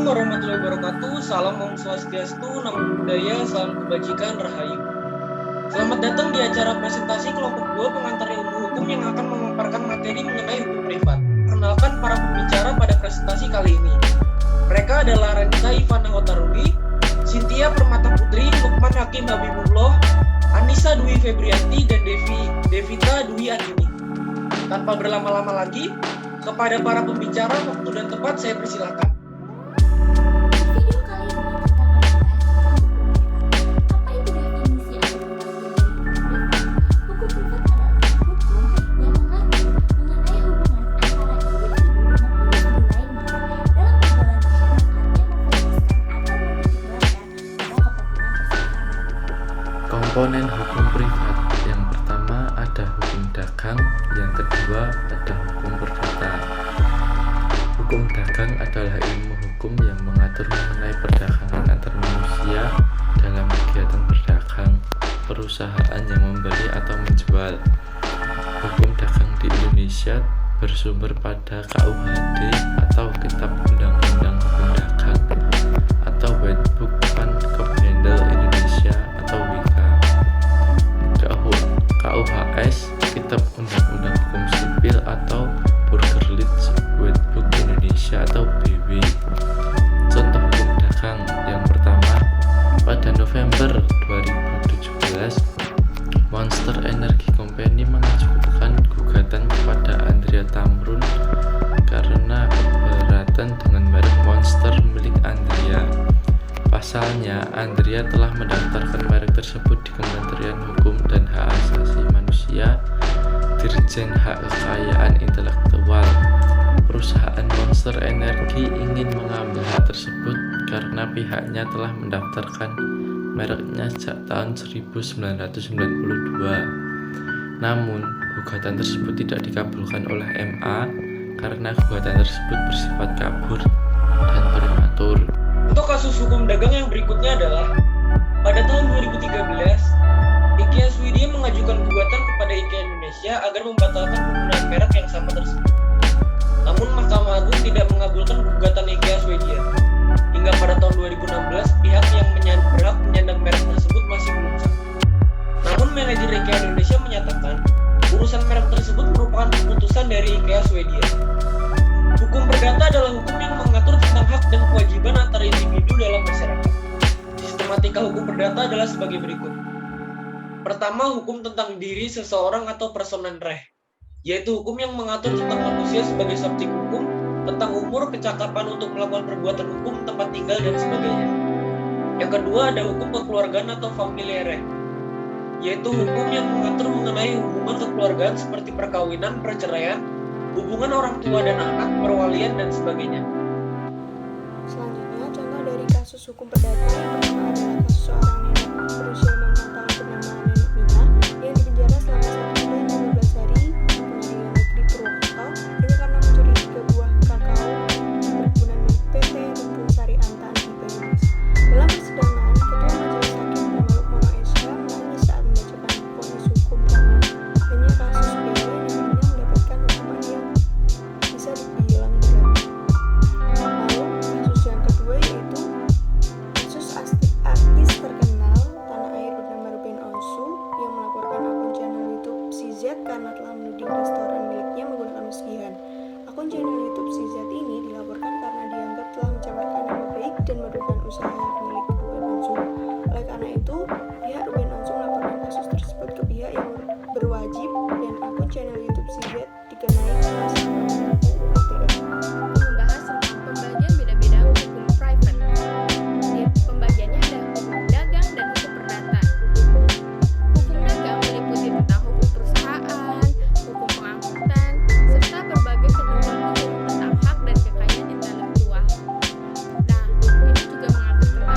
warahmatullahi wabarakatuh. Salam Om Swastiastu, Namo Buddhaya, salam kebajikan, Rahayu. Selamat datang di acara presentasi kelompok 2 pengantar ilmu hukum yang akan memaparkan materi mengenai hukum privat. Perkenalkan para pembicara pada presentasi kali ini. Mereka adalah Renza Ivana Hotaruli, Cynthia Permata Putri, Lukman Hakim Habibullah, Anissa Dwi Febrianti, dan Devita Dwi Andini. Tanpa berlama-lama lagi, kepada para pembicara, waktu dan tempat saya persilakan. Komponen hukum privat. Yang pertama ada hukum dagang, yang kedua ada hukum perdata. Hukum dagang adalah ilmu hukum yang mengatur mengenai perdagangan antar manusia dalam kegiatan berdagang, perusahaan yang membeli atau menjual. Hukum dagang di Indonesia bersumber pada KUHD atau Kitab Undang-Undang Hukum Dagang atau White Book Van Kependel Indonesia atau WIKA. KUHS, Kitab Undang-Undang Hukum Sipil atau Burgerlijk Wetboek Indonesia atau BW. Contoh hukum dagang yang pertama, pada November 2017, Monster Energy Company mengajukan gugatan kepada Andrea Tamrun karena keberatan dengan merek Monster milik Andrea. Pasalnya, Andrea telah mendaftarkan merek tersebut di Kementerian Hukum dan Hak Asasi Manusia, Dirjen Hak Kekayaan Intelektual. Perusahaan Monster Energy ingin mengambil hak tersebut karena pihaknya telah mendaftarkan mereknya sejak tahun 1992. Namun, gugatan tersebut tidak dikabulkan oleh MA karena gugatan tersebut bersifat kabur dan prematur. Untuk kasus hukum dagang yang berikutnya adalah pada tahun 2013, IKEA Swedia mengajukan gugatan kepada IKEA Indonesia agar membatalkan penggunaan merek yang sama tersebut. Namun Mahkamah Agung tidak mengabulkan gugatan IKEA Swedia. Hingga pada tahun 2016, pihak yang berhak menyandang merek tersebut masih belum sah. Namun manajer IKEA Indonesia menyatakan urusan merek tersebut merupakan keputusan dari IKEA Swedia. Hukum perdata adalah hukum yang mengatur tentang hak dan kewajiban antar individu dalam masyarakat. Sistematika hukum perdata adalah sebagai berikut. Pertama, hukum tentang diri seseorang atau personen reh, yaitu hukum yang mengatur tentang manusia sebagai subjek hukum, tentang umur, kecakapan untuk melakukan perbuatan hukum, tempat tinggal, dan sebagainya. Yang kedua, ada hukum kekeluargaan atau familiare, yaitu hukum yang mengatur mengenai hubungan kekeluargaan seperti perkawinan, perceraian, hubungan orang tua dan anak, perwalian, dan sebagainya. Selanjutnya, contoh dari kasus hukum perdata yang pertama adalah kasus seorang nenek berusia 5 tahun bernama Nenek Mina yang dipenjara selama 1 bulan 15 hari di Pengadilan Negeri Purwokerto hanya karena mencuri 3 buah kakao di perkebunan milik PT Rumpun Sari Antan di Banyumas. Dalam persidangan, Ketua Majelis Hakim bernama Lukmono SK menangis saat membacakan vonis hukum karena hanya kasus sepele neneknya mendapatkan hukuman yang bisa dibilang berat. Lalu, kasus yang kedua yaitu kasus artis terkenal tanah air bernama Ruben Onsu yang melaporkan akun channel YouTube CZ karena telah menuding restoran miliknya menggunakan pesugihan. Akun channel YouTube CZ ini dilaporkan karena dianggap telah mencemarkan nama baik dan merugikan usaha milik Ruben Onsu. Oleh karena itu, pihak Ruben Onsu melaporkan kasus tersebut ke pihak yang berwajib dan akun channel YouTube CZ dikenai pasal UU ITE. Membahas tentang pembagian beda-beda hukum private. Pembagiannya ada hukum dagang dan hukum perdata. Hukum dagang meliputi tentang hukum perusahaan, hukum pengangkutan, serta berbagai ketentuan hukum tentang hak dan kekayaan intelektual. Nah, ini juga mengatur tentang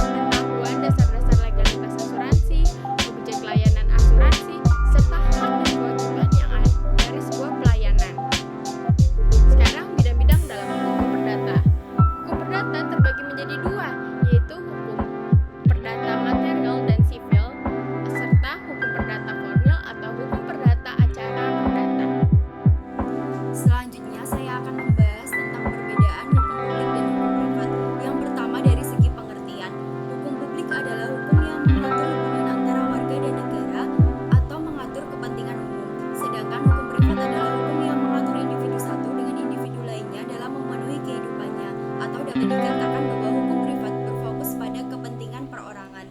dikatakan bahwa hukum privat berfokus pada kepentingan perorangan.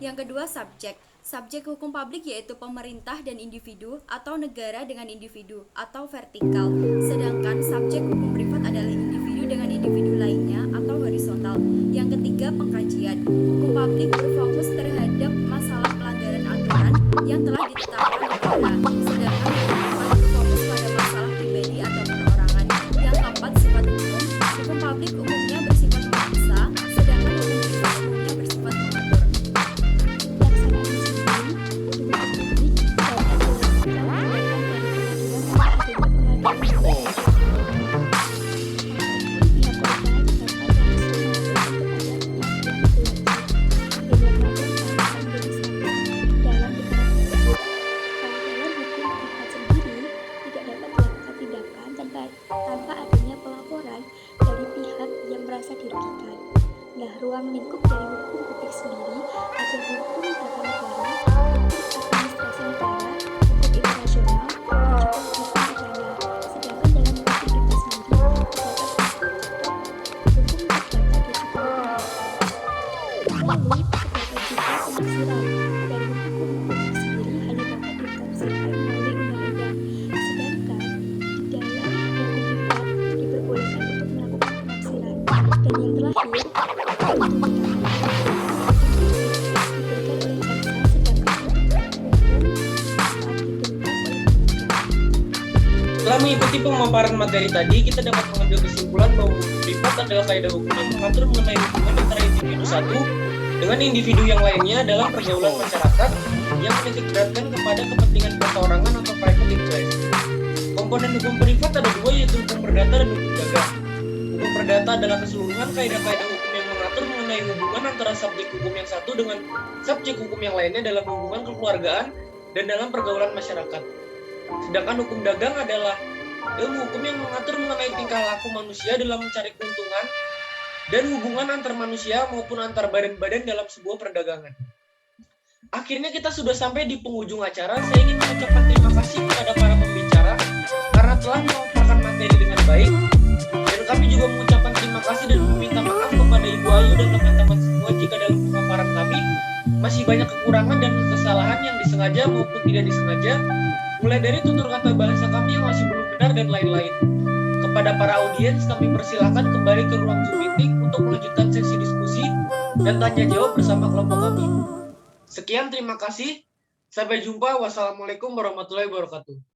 Yang kedua, subjek. Subjek hukum publik yaitu pemerintah dan individu atau negara dengan individu atau vertikal. Sedangkan subjek hukum privat adalah individu dengan individu lainnya atau horizontal. Yang ketiga, pengkajian. Hukum publik berfokus terhadap masalah pelanggaran aturan yang telah ditetapkan negara. Sedangkan hukum privat berfokus pada masalah pribadi atau perorangan. Yang keempat, sifat hukum. Hukum publik umumnya bersifat memaksa, sedangkan hukum privat umumnya bersifat mengatur. tanpa adanya pelaporan dari pihak yang merasa dirugikan. Nah, ruang lingkup dari hukum publik sendiri ada hukum tata negara, hukum administrasi negara, hukum internasional, dan juga hukum pidana. Sedangkan dalam hukum privat sendiri terdapat hukum perdata dan juga hukum perdata. Lalu terdapat juga penafsiran. Dari hukum publik sendiri hanya dapat ditafsirkan melalui undang-undang. Sedangkan di dalam hukum privat diperbolehkan untuk melakukan penafsiran. Dan yang terakhir, diberikan oleh jaksa, sedangkan untuk hukum saat diberikan oleh penegak. Setelah mengikuti pemaparan materi tadi, kita dapat mengambil kesimpulan bahwa hukum privat adalah kaidah hukum yang mengatur mengenai hubungan antara individu satu dengan individu yang lainnya dalam pergaulan masyarakat yang menitikberatkan kepada kepentingan perorangan atau private interest. Komponen hukum privat ada dua, yaitu hukum perdata dan hukum dagang. Hukum perdata adalah keseluruhan kaidah-kaidah hukum yang mengatur mengenai hubungan antara subjek hukum yang satu dengan subjek hukum yang lainnya dalam hubungan kekeluargaan dan dalam pergaulan masyarakat. Sedangkan hukum dagang adalah ilmu hukum yang mengatur mengenai tingkah laku manusia dalam mencari keuntungan dan hubungan antar manusia maupun antar badan-badan dalam sebuah perdagangan. Akhirnya kita sudah sampai di penghujung acara. Saya ingin mengucapkan terima kasih kepada para pembicara karena telah memaparkan materi dengan baik. Dan kami juga mengucapkan terima kasih dan meminta maaf kepada Ibu Ayu dan teman-teman semua jika dalam pemaparan kami masih banyak kekurangan dan kesalahan yang disengaja maupun tidak disengaja, mulai dari tutur kata bahasa kami yang masih belum benar dan lain-lain. Kepada para audiens, kami persilakan kembali ke ruang Zoom meeting untuk melanjutkan sesi diskusi dan tanya jawab bersama kelompok kami. Sekian, terima kasih. Sampai jumpa. Wassalamualaikum warahmatullahi wabarakatuh.